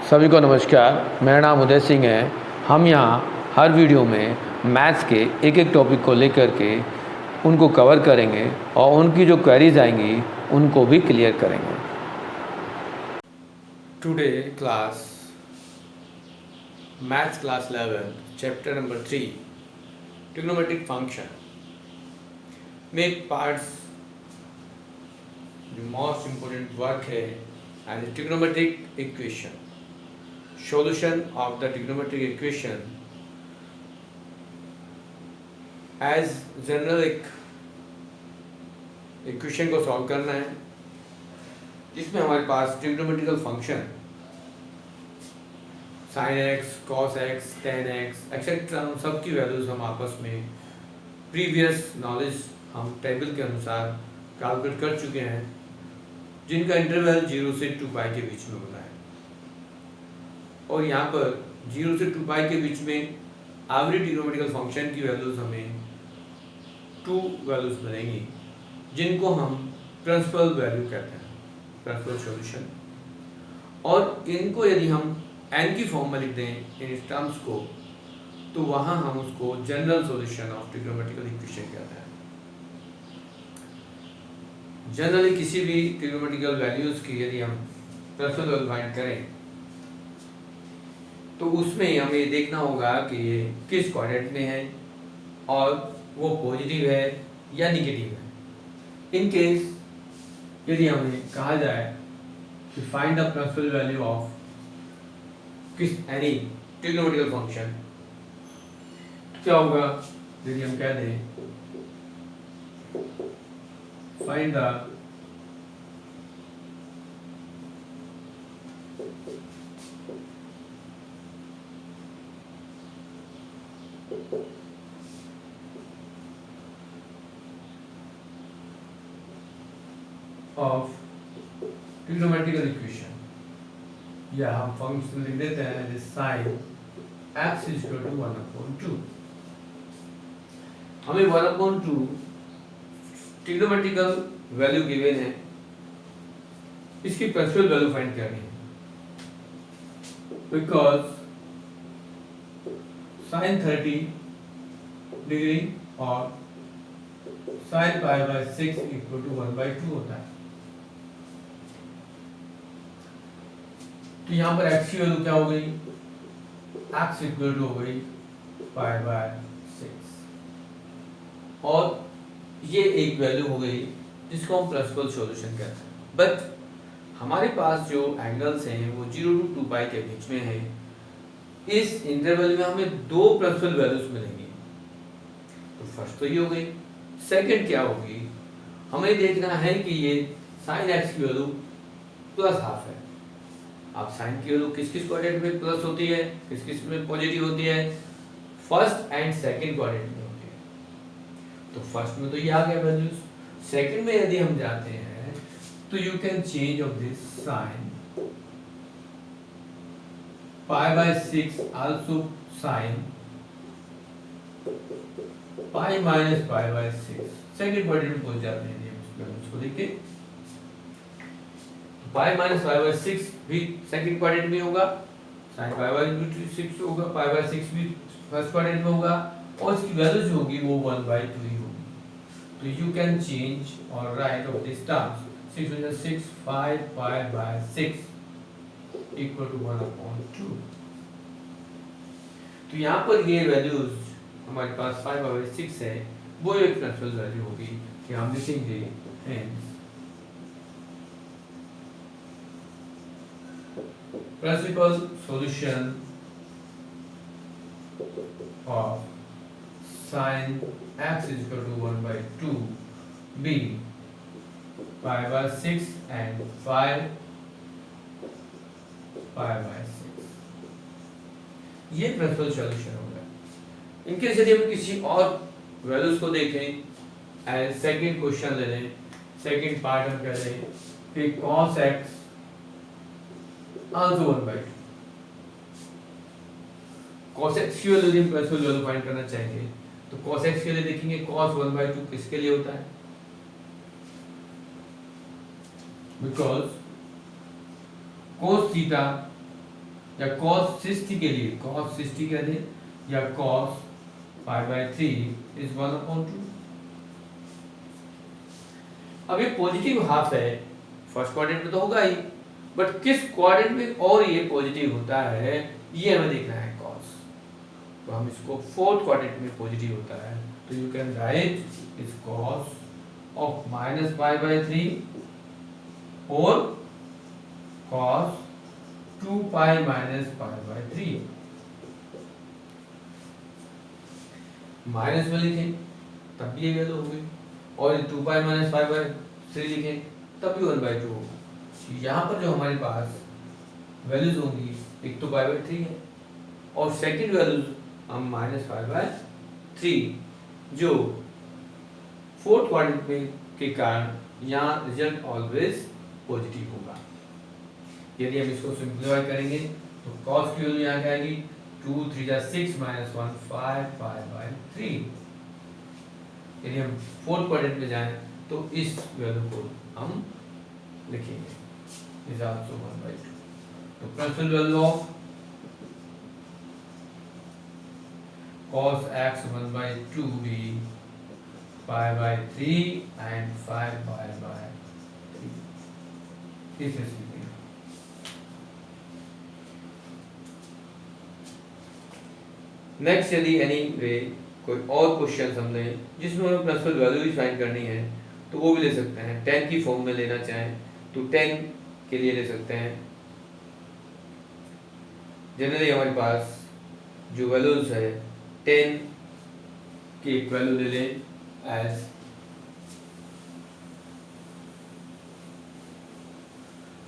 सभी को नमस्कार। मेरा नाम उदय सिंह है। हम यहाँ हर वीडियो में मैथ्स के एक एक टॉपिक को लेकर के उनको कवर करेंगे और उनकी जो क्वेरीज आएंगी उनको भी क्लियर करेंगे। Today class maths class 11 chapter number 3 trigonometric function में पार्ट्स जो मोस्ट इम्पोर्टेंट वर्क है and trigonometric equation solution of the trigonometric equation as general एक इक्वेशन को सॉल्व करना है जिसमें हमारे पास trigonometrical function sin x, cos x, tan x etcetera सबकी वैल्यूज हम आपस में प्रीवियस नॉलेज हम टेबल के अनुसार कैलकुलेट कर चुके हैं, जिनका इंटरवल 0 से 2 पाई के बीच में होता है। और यहाँ पर 0 से 2 पाई के बीच में एवरी ट्रिग्नोमेट्रिकल फंक्शन की वैल्यूज हमें 2 वैल्यूज मिलेंगी, जिनको हम प्रिंसिपल वैल्यू कहते हैं, प्रिंसिपल सॉल्यूशन। और इनको यदि हम n की फॉर्म में लिख दें इन टर्म्स को, तो वहाँ हम उसको general solution of trigonometrical equation कहते हैं। जनरली किसी भी ट्रिग्नोमेट्रिकल वैल्यूज की यदि हम प्रिंसिपल वैल्यू फाइंड करें तो उसमें हमें ये देखना होगा कि ये किस कोऑर्डिनेट में है और वो पॉजिटिव है या निगेटिव है। इन केस यदि हमें कहा जाए कि find the principal value of किस एनी ट्रिग्नोमेट्रिकल फंक्शन, तो क्या होगा यदि हम कह दें find the of trigonometrical equation, या हम फंक्शन लिख देते हैं sin x is equal to 1/2। हमें 1/2 ट्रिग्नोमेट्रिकल वैल्यू गिवन है, इसकी प्रिंसिपल वैल्यू फाइंड करनी है। बिकॉज sin 30 डिग्री और sin π/6 इक्वल टू 1/2 होता है। तो यहाँ पर x की वैल्यू क्या हो गई, x इक्वल टू हो गई π/6, और ये एक वैल्यू हो गई जिसको हम प्रिंसिपल सॉल्यूशन कहते हैं। बट हमारे पास जो एंगल्स हैं वो 0 to 2 पाई के बीच में है। इस इंटरवल में हमें दो प्रिंसिपल वैल्यूज मिलेंगी। तो फर्स्ट तो ये हो गई। सेकंड क्या होगी, हमें देखना है कि ये sin x की वैल्यू +½ है। आप साइन की वैल्यू किस किस कोऑर्डिनेट में प्लस होती है, किस किस में पॉजिटिव होती है, फर्स्ट एंड सेकंड कोऑर्डिनेट में होती है। तो फर्स्ट में तो ये आ गया वैल्यूज। सेकंड में यदि हम जाते हैं तो you can change of this sine π/6 also sine π-π/6 second coordinate में पहुंच जाते हैं। इसको देखिए π-π/6 भी सेकंड क्वाड्रेंट में होगा, sin π/6 होगा, π/6 भी फर्स्ट क्वाड्रेंट में होगा, और इसकी वैल्यू जो होगी वो 1/2 ही होगी। तो यू कैन चेंज और right of this terms 6 5π/6 equal to 1/2। तो यहाँ पर ये वैल्यूज हमारे पास 5/6 है, वो एक प्रिंसिपल वैल्यू होगी कि हम लिखेंगे hence principal solution of sin x is equal to 1/2 be π/6 and 5 π/6। ये प्रिंसिपल सॉल्यूशन होगा। इनके यदि हम किसी और वैल्यूज को देखें, एज सेकंड क्वेश्चन ले लें, सेकंड पार्ट हम कह लें कि cos x also 1/2। cos x की वैल्यू हम प्रिंसिपल वैल्यू फाइंड करना चाहेंगे, तो cos x के लिए देखेंगे cos 1/2 किसके लिए होता है, because cos theta या cos 60 के लिए cos 60 कह दें या cos पाई बाय 3 इज 1/2। अब ये पॉजिटिव हाफ है, फर्स्ट क्वाड्रेंट में तो होगा ही, बट किस क्वाड्रेंट में और ये पॉजिटिव होता है ये हमें देखना है cos। तो हम इसको फोर्थ क्वाड्रेंट में पॉजिटिव होता है, तो you can right is cos of minus pi by 3 और cos 2 pi minus pi by 3। Minus में लिखें तब भी ये वैल्यू होगी, और 2 पाई माइनस पाई बाय 3 लिखें तब भी 1/2 होगा। यहाँ पर जो हमारे पास वैल्यूज होंगी, एक तो पाई बाय 3 है और सेकंड वैल्यूज हम माइनस पाई बाय 3, जो फोर्थ क्वाड्रेंट में के कारण यहाँ रिजल्ट ऑलवेज पॉजिटिव होगा। यदि हम इसको सिंप्लीफाई करेंगे तो cos की वैल्यू यहाँ क्या आएगी, 2 3 6 -1 5 पाई बाय 3। यदि हम फोर्थ क्वाड्रेंट में जाएं तो इस वैल्यू को हम लिखेंगे इज आल्सो 1/2। तो principal value of cos x 1/2 भी pi by 3 and 5 pi by 3 इस स्थिति में। नेक्स्ट, यदि एनी वे कोई और क्वेश्चन हम लें जिसमें हमें प्रिंसिपल वैल्यू फाइंड करनी है तो वो भी ले सकते हैं। 10 की फॉर्म में लेना चाहें तो 10 के लिए ले सकते हैं। जनरली हमारे पास जो वैल्यूज है 10 की एक वैल्यू ले लें एज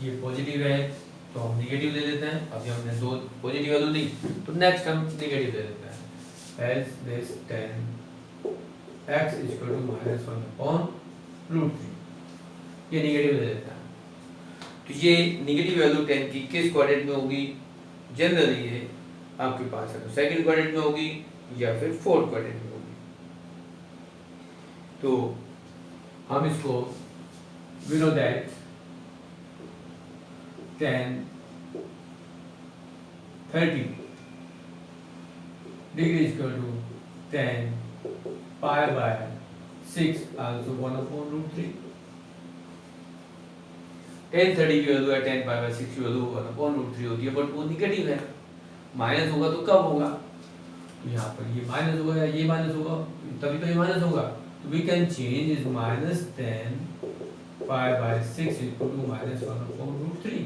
ये पॉजिटिव है तो हम नेगेटिव ले लेते हैं। अभी हमने दो पॉजिटिव वैल्यू ली तो नेक्स्ट हम नेगेटिव ले लेते हैं एज दिस 10 x = -1/√3। ये नेगेटिव ले लेते हैं। तो ये नेगेटिव वैल्यू 10 की किस क्वाड्रेंट में होगी, जनरली ये आपके पास है तो सेकंड क्वाड्रेंट में होगी या फिर फोर्थ क्वाड्रेंट में होगी। तो हम इसको we know that 10 30 degree = 10 pi by 6 also 1/√3। 10 30 की वैल्यू है 10 pi by 6 की वैल्यू 1/√3 होती है, बट वो निगेटिव है। माइनस होगा तो कब होगा, तो यहाँ पर ये माइनस होगा या ये माइनस होगा, तभी तो ये माइनस होगा। तो we can change is -10 pi by 6 = -1/√3।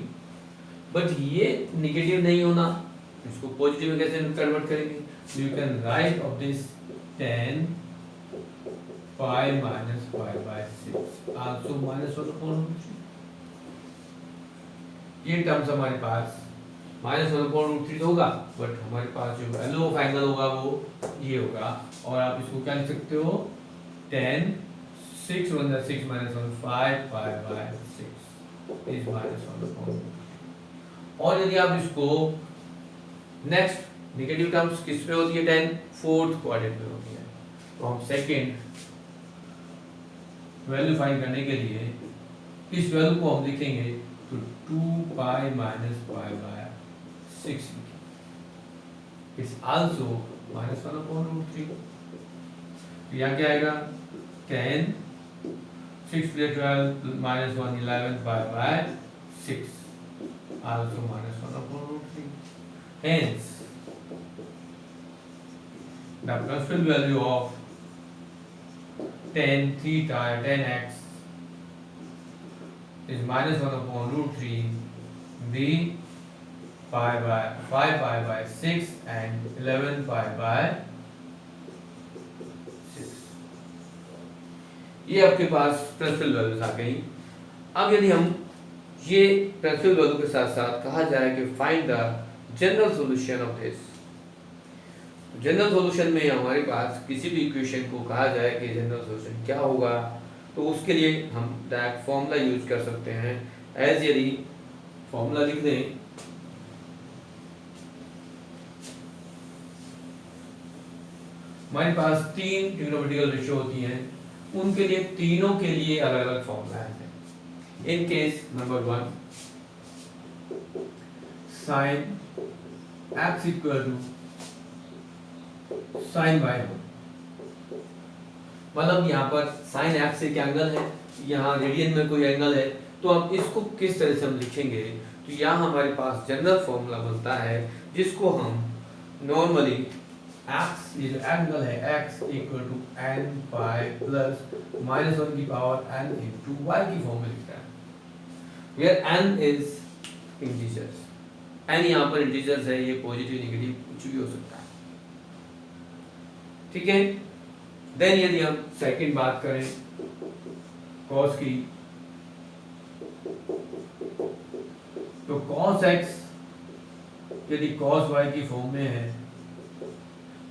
But ये निगेटिव नहीं होना, इसको पॉजिटिव में कैसे कन्वर्ट करेंगे, you can write of this 10 pi minus pi by 6 also -1/√3। ये टर्म्स हमारे पास -1/√3 तो होगा, बट हमारे पास जो वैल्यू ऑफ एंगल होगा वो ये होगा। और आप इसको क्या लिख सकते हो, 10 6 1 6 -1 5 pi by 6 is -1/√3। और यदि आप इसको नेक्स्ट नेगेटिव टर्म्स किस पे होती है, 10 फोर्थ क्वाड्रेंट में होती है, तो हम सेकंड वैल्यू फाइंड करने के लिए इस वैल्यू को हम लिखेंगे तो 2 pi minus pi by 6 is also -1/√3। तो यहाँ क्या आएगा, 10 6 + 12 -1 11 pi by 6 also -1/√3। Hence the principal value of 10 theta 10x is -1/√3 b pi by 5 pi by 6 and 11 pi by 6। ये आपके पास प्रिंसिपल वैल्यूज आ गई। अब यदि हम ये प्रिंसिपल वैल्यू के साथ साथ कहा जाए कि find the general solution of this, general solution में हमारे पास किसी भी इक्वेशन को कहा जाए कि जनरल सॉल्यूशन क्या होगा, तो उसके लिए हम डायरेक्ट फॉर्मूला यूज कर सकते हैं। एज यदि फॉर्मूला लिख दें, हमारे पास 3 ट्रिग्नोमेट्रिकल रेशियो होती हैं, उनके लिए तीनों के लिए अलग अलग फॉर्मूला है। In case number 1 sin x equal to sine y हो, मतलब यहाँ पर साइन एक्स एक एंगल है, यहाँ रेडियन में कोई एंगल है, तो अब इसको किस तरह से हम लिखेंगे, तो यहाँ हमारे पास जनरल फॉर्मूला बनता है जिसको हम नॉर्मली एक्स, ये जो एंगल है x equal to n pi plus minus one की पावर एन इंटू वाई की फॉर्म में लिखता है, where n is integers, n यहाँ पर इंटीजर्स है, ये पॉजिटिव नेगेटिव कुछ भी हो सकता है, ठीक है। देन यदि हम सेकंड बात करें कॉस की, तो कॉस एक्स यदि कॉस वाई की फॉर्म में है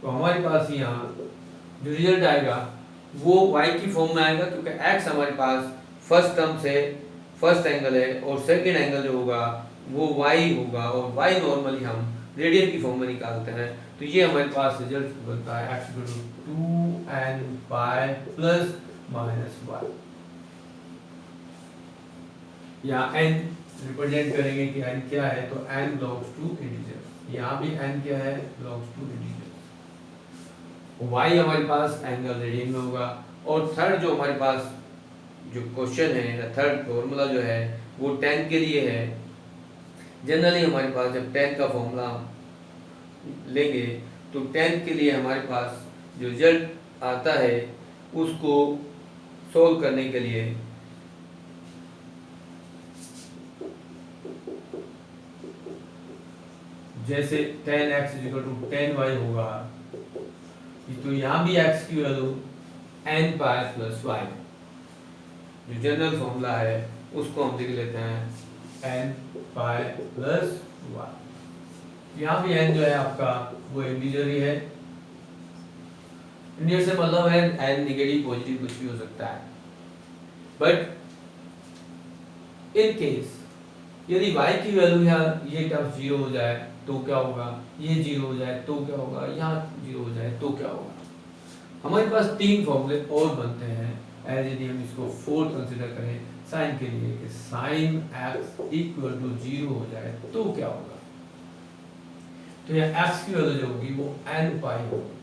तो हमारे पास यहाँ जो रिजल्ट आएगा वो y की फॉर्म में आएगा, क्योंकि x हमारे पास फर्स्ट टर्म से फर्स्ट एंगल है और सेकंड एंगल जो होगा वो y होगा, और y नॉर्मली हम रेडियन की फॉर्म में निकालते हैं, तो ये हमारे पास रिजल्ट बनता है x equal to 2n pi plus minus y, या n रिप्रेजेंट करेंगे कि n क्या है, तो n बिलोंग्स टू इंटीजर, यहाँ भी n क्या है, बिलोंग्स टू इंटीजर, y हमारे पास एंगल रेडियन में होगा, और थर्ड जो हमारे पास जो क्वेश्चन है, थर्ड फॉर्मूला जो है वो tan के लिए है। जनरली हमारे पास जब tan का फॉर्मूला लेंगे तो tan के लिए हमारे पास जो रिजल्ट आता है उसको सोल्व करने के लिए जैसे tan x equal to tan y होगा, तो यहाँ भी x की value n pi plus y, जो जनरल फॉर्मूला है उसको हम लिख लेते हैं n पाई प्लस y, यहाँ भी n जो है आपका वो इंटीजर ही है, इंटीजर से मतलब है n नेगेटिव पॉजिटिव कुछ भी हो सकता है, बट इन केस यदि y की वैल्यू यहाँ ये टर्म 0 हो जाए तो क्या होगा, ये 0 हो जाए तो क्या होगा, यहाँ 0 हो जाए तो क्या होगा, हमारे पास तीन फॉर्मूले और बनते हैं, एज यदि हम इसको फोर्थ कंसीडर करें साइन के लिए कि साइन x इक्वल टू 0 हो जाए तो क्या होगा, तो यहाँ x की वैल्यू जो होगी वो n पाई होगी,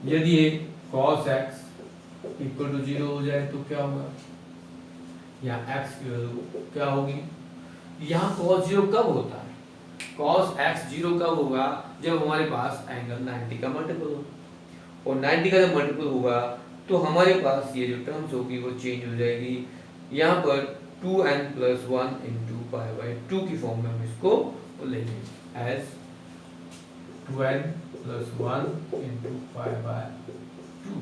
यदि ये cos x इक्वल टू 0 हो जाए तो क्या होगा, यहाँ x की वैल्यू क्या होगी, यहाँ cos 0 कब होता है, cos x 0 कब होगा, जब हमारे पास एंगल 90 का मल्टीपल हो, और 90 का जब मल्टीपल होगा तो हमारे पास ये जो टर्म्स होगी वो चेंज हो जाएगी, यहाँ पर 2n plus 1 into pi by 2 की फॉर्म में हम इसको लेंगे as 2n plus 1 into pi by 2,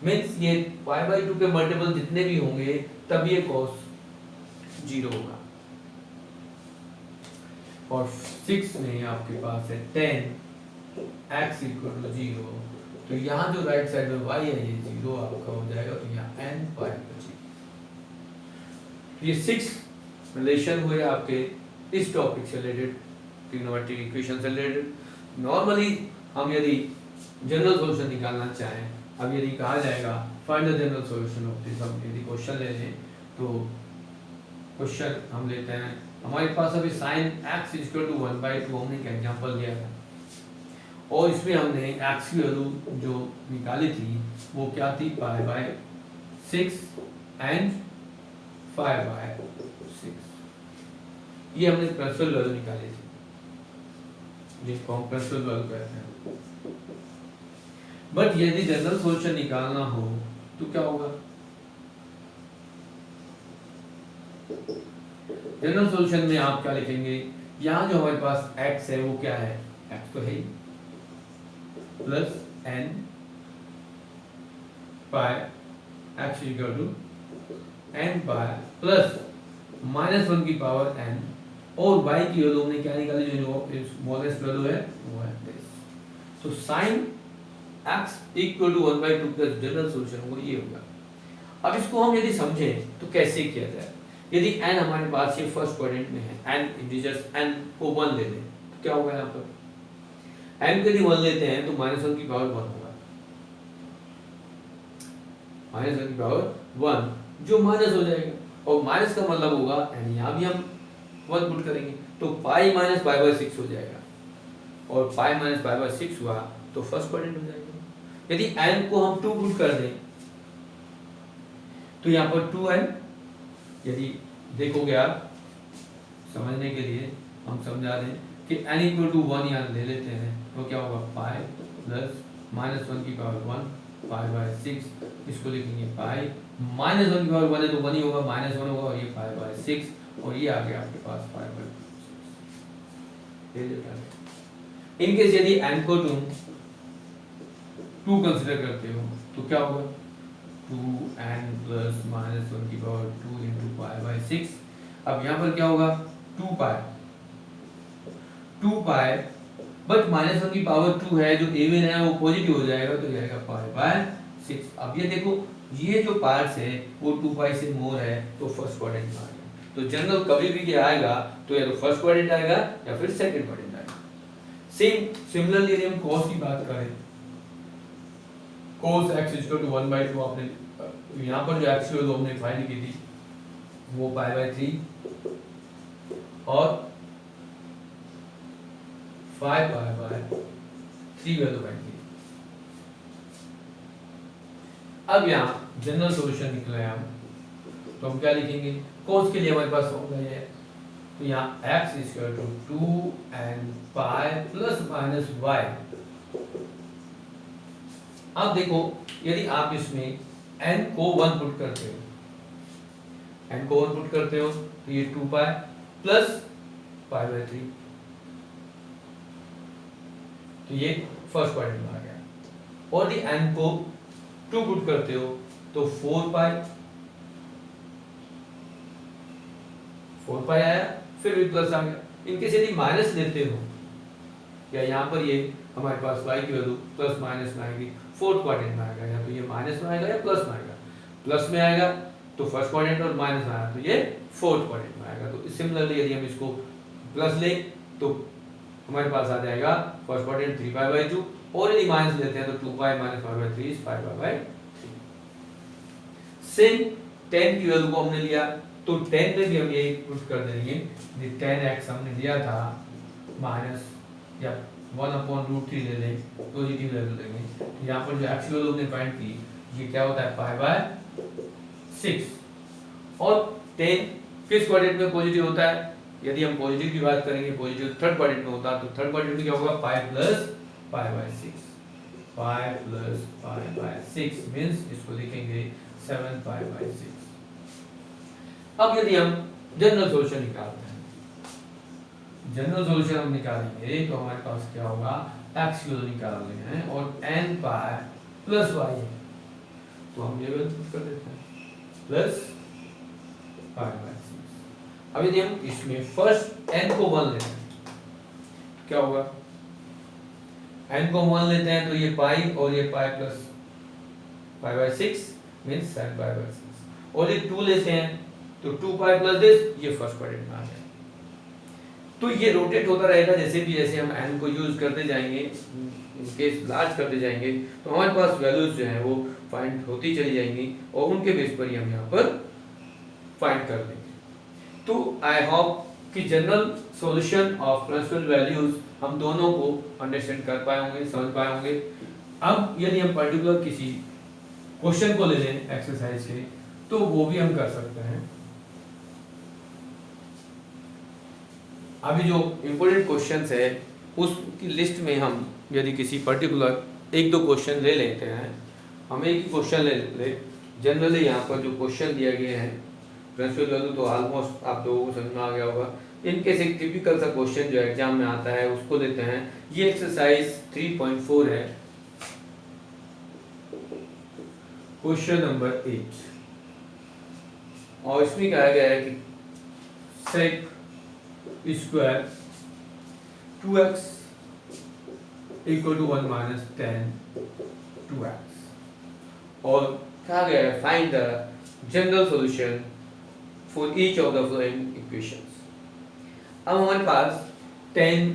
means ये पाई बाई 2 के मल्टीपल जितने भी होंगे तब ये cos 0 होगा, और 6 में आपके पास है 10 x इक्वल टू 0, तो यहाँ जो राइट साइड में y है ये 0 आपका हो जाएगा, तो यहाँ n पाई बचेगी। ये 6 रिलेशन हुए आपके इस टॉपिक से रिलेटेड, ट्रिग्नोमेट्रिक इक्वेशन से रिलेटेड। नॉर्मली हम यदि जनरल सॉल्यूशन निकालना चाहें, अब यदि कहा जाएगा find the general solution of this, हम यदि क्वेश्चन ले लें तो क्वेश्चन हम लेते हैं, हमारे पास अभी sin x इक्वल टू 1/2 हमने एक एग्जांपल लिया था, और इसमें हमने x की वैल्यू जो निकाली थी वो क्या थी, पाई बाय 6 एंड 5/6, ये हमने प्रिंसिपल वैल्यू निकाली थी जिसको हम प्रिंसिपल वैल्यू कहते हैं। बट यदि जनरल सॉल्यूशन निकालना हो तो क्या होगा, जनरल सॉल्यूशन में आप क्या लिखेंगे, यहाँ जो हमारे पास x है वो क्या है, x तो है ही, plus n pi x equal to n pi plus minus 1 की पावर n, और y की वैल्यू हमने क्या निकाली, जो स्मॉलेस्ट वैल्यू है वो है दिस, तो sin x equal to 1/2 plus general solution होगा ये होगा। अब इसको हम यदि समझें तो कैसे किया जाए, यदि n हमारे पास ये फर्स्ट क्वाड्रेंट में है, n इंटीजर्स n को 1 ले लें तो क्या होगा, यहाँ पर n को यदि 1 लेते हैं तो -1 की पावर 1 होगा, -1 की पावर 1 जो माइनस हो जाएगा, और माइनस का मतलब होगा n, यहाँ भी हम 1 पुट करेंगे तो पाई माइनस पाई बाय 6 हो जाएगा, और पाई माइनस पाई बाय 6 हुआ तो फर्स्ट क्वाड्रेंट हो जाएगा। यदि n को हम 2 पुट कर दें तो यहाँ पर 2n, यदि देखोगे आप समझने के लिए हम समझा दें कि n इक्वल टू 1 यहाँ ले लेते हैं तो क्या होगा पाई प्लस माइनस 1 की पावर 1 पाई बाय 6, इसको लिखेंगे पाई माइनस 1 की पावर 1 है तो 1 ही होगा, माइनस 1 होगा और ये पाई बाय 6 और ये आ गया आपके पास पाई बाय 6। इन केस यदि n को तुम 2 कंसीडर करते हो तो क्या होगा 2n प्लस माइनस 1 की पावर 2 इंटू पाई बाय 6। अब यहाँ पर क्या होगा 2 पाई बट माइनस 1 की पावर 2 है जो इवन है वो पॉजिटिव हो जाएगा तो जाएगा पाई बाय 6। अब ये देखो ये जो पार्ट्स है वो 2 पाई से मोर है तो फर्स्ट क्वाड्रेंट में आ गया। तो जनरल कभी भी क्या आएगा तो या तो फर्स्ट क्वाड्रेंट आएगा या फिर सेकंड क्वाड्रेंट आएगा। सिमिलरली यदि हम cos की बात करें, cos x = 1/2, आपने यहाँ पर जो x की वैल्यू हमने फाइंड की थी वो पाई बाय 3 और 5 पाई बाय 3 वैल्यू फाइंड की। अब यहाँ जनरल सॉल्यूशन निकले हम तो हम क्या लिखेंगे, cos के लिए हमारे पास फॉर्मूला है तो यहाँ x = 2n pi plus minus y। अब देखो यदि आप इसमें n को 1 पुट करते हो तो ये 2 पाई प्लस पाई बाय 3 तो ये फर्स्ट क्वाड्रेंट में आ गया, और यदि n को 2 पुट करते हो तो 4 पाई आया, फिर भी प्लस आ गया। इनकेस यदि माइनस लेते हो या यहाँ पर ये हमारे पास y की वैल्यू प्लस माइनस में आएगी, फोर्थ क्वाड्रेंट में आएगा, या तो ये माइनस में आएगा या प्लस में आएगा। प्लस में आएगा तो फर्स्ट क्वाड्रेंट और माइनस में आएगा तो ये फोर्थ क्वाड्रेंट में आएगा। तो सिमिलरली यदि हम इसको प्लस लें तो हमारे पास आ जाएगा फर्स्ट क्वाड्रेंट 3 पाई बाय 2, और यदि माइनस लेते हैं तो 2 pi minus pi by 3 is 5 pi by 3। Same 10 की वैल्यू को हमने लिया तो 10 में भी हम ये पुट कर देंगे, ये 10x हमने लिया था माइनस या 1/√3 ले लें, पॉजिटिव वैल्यू लेंगे तो यहाँ पर जो x की वैल्यू हमने फाइंड की ये क्या होता है पाई बाय 6। और 10 किस क्वाड्रेंट में पॉजिटिव होता है, यदि हम पॉजिटिव की बात करेंगे पॉजिटिव थर्ड क्वाड्रेंट में होता है, तो थर्ड क्वाड्रेंट में क्या होगा pi plus pi by 6, pi plus pi by 6 means इसको लिखेंगे 7 पाई बाय 6। अब यदि हम जनरल सॉल्यूशन निकालते हैं, जनरल सॉल्यूशन हम निकालेंगे तो हमारे पास क्या होगा x की वैल्यू निकालनी है और n पाई प्लस y है तो हम ये वैल्यू पुट कर देते हैं प्लस पाई बाय 6। अब यदि हम इसमें फर्स्ट n को 1 लेते हैं क्या होगा, n को 1 लेते हैं तो ये पाई और ये pi plus pi by 6 means 7 pi by 6, और ये 2 लेते हैं तो 2 पाई प्लस दिस ये फर्स्ट क्वाड्रेंट में आ गया। तो ये रोटेट होता रहेगा जैसे भी जैसे हम n को यूज करते जाएंगे, केस लार्ज करते जाएंगे तो हमारे पास वैल्यूज जो हैं वो फाइंड होती चली जाएंगी और उनके बेस पर ही हम यहाँ पर फाइंड कर देंगे। तो आई होप कि general solution of principal values हम दोनों को अंडरस्टैंड कर पाए होंगे, समझ पाए होंगे। अब यदि हम पर्टिकुलर किसी क्वेश्चन को ले लें एक्सरसाइज के तो वो भी हम कर सकते हैं। अभी जो इम्पोर्टेंट क्वेश्चंस है उसकी लिस्ट में हम यदि किसी पर्टिकुलर 1-2 क्वेश्चन ले लेते हैं, हम एक ही क्वेश्चन ले जनरली यहाँ पर जो क्वेश्चन दिया गया है प्रिंसिपल वैल्यू तो ऑलमोस्ट आप लोगों को समझ में आ गया होगा। इनके से एक टिपिकल सा क्वेश्चन जो एग्जाम में आता है उसको लेते हैं। ये एक्सरसाइज 3.4 है, क्वेश्चन नंबर 8, और इसमें कहा गया है कि sec square 2x equal to 1 minus 10 2x, और कहा गया है find the general solution for each of the following equations. अब हमारे पास 10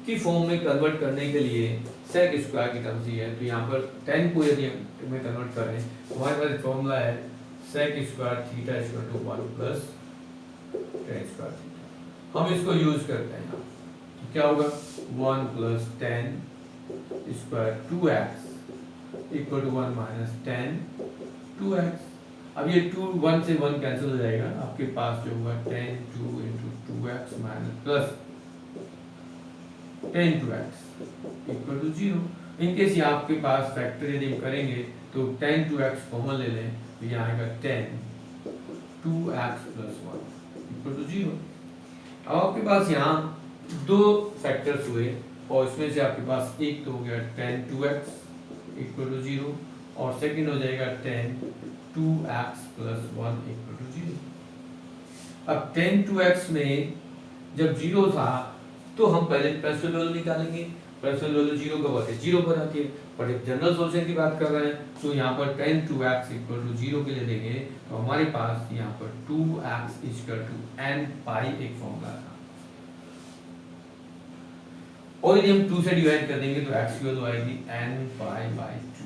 की फॉर्म में कन्वर्ट करने के लिए सेक स्क्वायर की टर्म्स दी है, तो यहाँ पर 10 को यदि हम में कन्वर्ट करें तो हमारे पास फॉर्मूला है sec square theta equal to 1 plus tan square theta. हम इसको यूज करते हैं। तो क्या होगा 1 + 10 square 2x equal to 1 - 10 2x। अब ये 2 1 से 1 कैंसिल हो जाएगा, आपके पास जो होगा 10 2 × 2x plus 10 2x equal to 0। In case ये आपके पास फैक्टर यदि हम करेंगे तो 10 2x कॉमन ले लें तो यहाँ आएगा 10 2x + 1 इक्वल टू 0। अब आपके पास यहाँ दो फैक्टर्स हुए और इसमें से आपके पास एक तो हो गया 10 2x इक्वल टू 0 और सेकंड हो जाएगा 10 2x + 1 इक्वल टू 0। अब 10 2x में जब 0 था तो हम पहले प्रिंसिपल वैल्यू निकालेंगे। प्रिंसिपल वैल्यू 0 कब आती है? 0 पर आती है। पर एक जनरल सोल्यूशन की बात कर रहे हैं तो यहाँ पर 10 2x इक्वल टू 0 के लिए देंगे तो हमारे पास यहाँ पर 2x इक्वल टू n पाई एक फॉर्मूला था और यदि हम 2 से डिवाइड कर देंगे तो x की वैल्यू आएगी n पाई/2।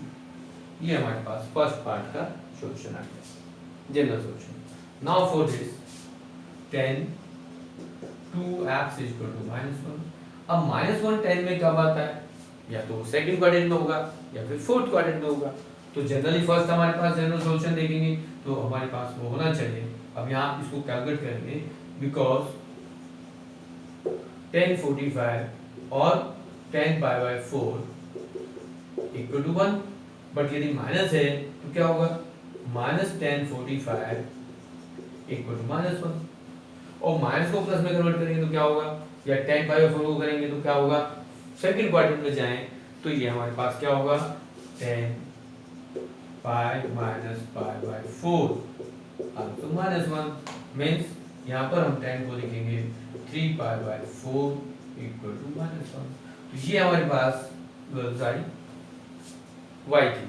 ये हमारे पास फर्स्ट पार्ट का सॉल्यूशन आ गया, general solution. Now for this 10 2x equal to -1। अब -1 10 में कब आता है? या तो सेकंड क्वाड्रेंट में होगा या फिर फोर्थ क्वाड्रेंट में होगा। तो जनरली फर्स्ट हमारे पास जनरल सॉल्यूशन देखेंगे तो हमारे पास वो होना चाहिए। अब यहाँ इसको कैलकुलेट करेंगे बिकॉज 10 45 और 10 π/4 इक्वल टू 1। बट यदि माइनस है तो क्या होगा? -10 45 इक्वल टू -1 और माइनस को प्लस में कन्वर्ट करेंगे तो क्या होगा? या 10 π/4 को करेंगे तो क्या होगा? सेकंड क्वाड्रेंट में जाएं तो ये हमारे पास क्या होगा? 10 π - π/4 तो -1 मींस यहाँ पर हम 10 को लिखेंगे 3 π/4 इक्वल टू -1। तो ये हमारे पास सारी y थी।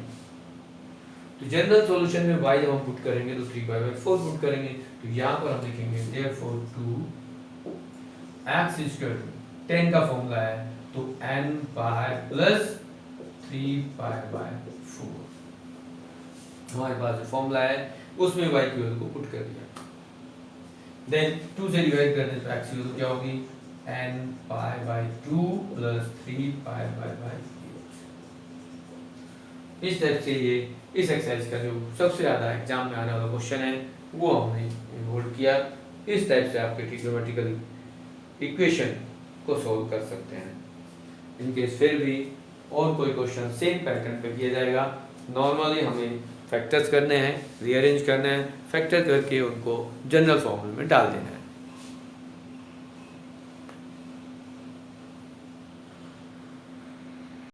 तो जनरल सॉल्यूशन में y जब हम पुट करेंगे तो 3 π/4 पुट करेंगे तो यहाँ पर हम लिखेंगे therefore 2x इक्वल टू 10 का फॉर्मूला है तो n पाई प्लस 3 π/4 हमारे पास जो फॉर्मूला है उसमें y की वैल्यू को पुट कर दिया। देन 2 से डिवाइड कर दें तो x की वैल्यू क्या होगी? n π/2 plus 3 π/8। इस टाइप से ये इस एक्सरसाइज का जो सबसे ज़्यादा एग्जाम में आने वाला क्वेश्चन है वो हमने इन्वॉल्व किया। इस टाइप से आपके ट्रिग्नोमेट्रिकल इक्वेशन को सॉल्व कर सकते हैं। इनकेस फिर भी और कोई क्वेश्चन सेम पैटर्न पे किया जाएगा। नॉर्मली हमें फैक्टर्स करने हैं, रीअरेंज करना है, फैक्टर करके उनको जनरल फॉर्मूले में डाल देना है।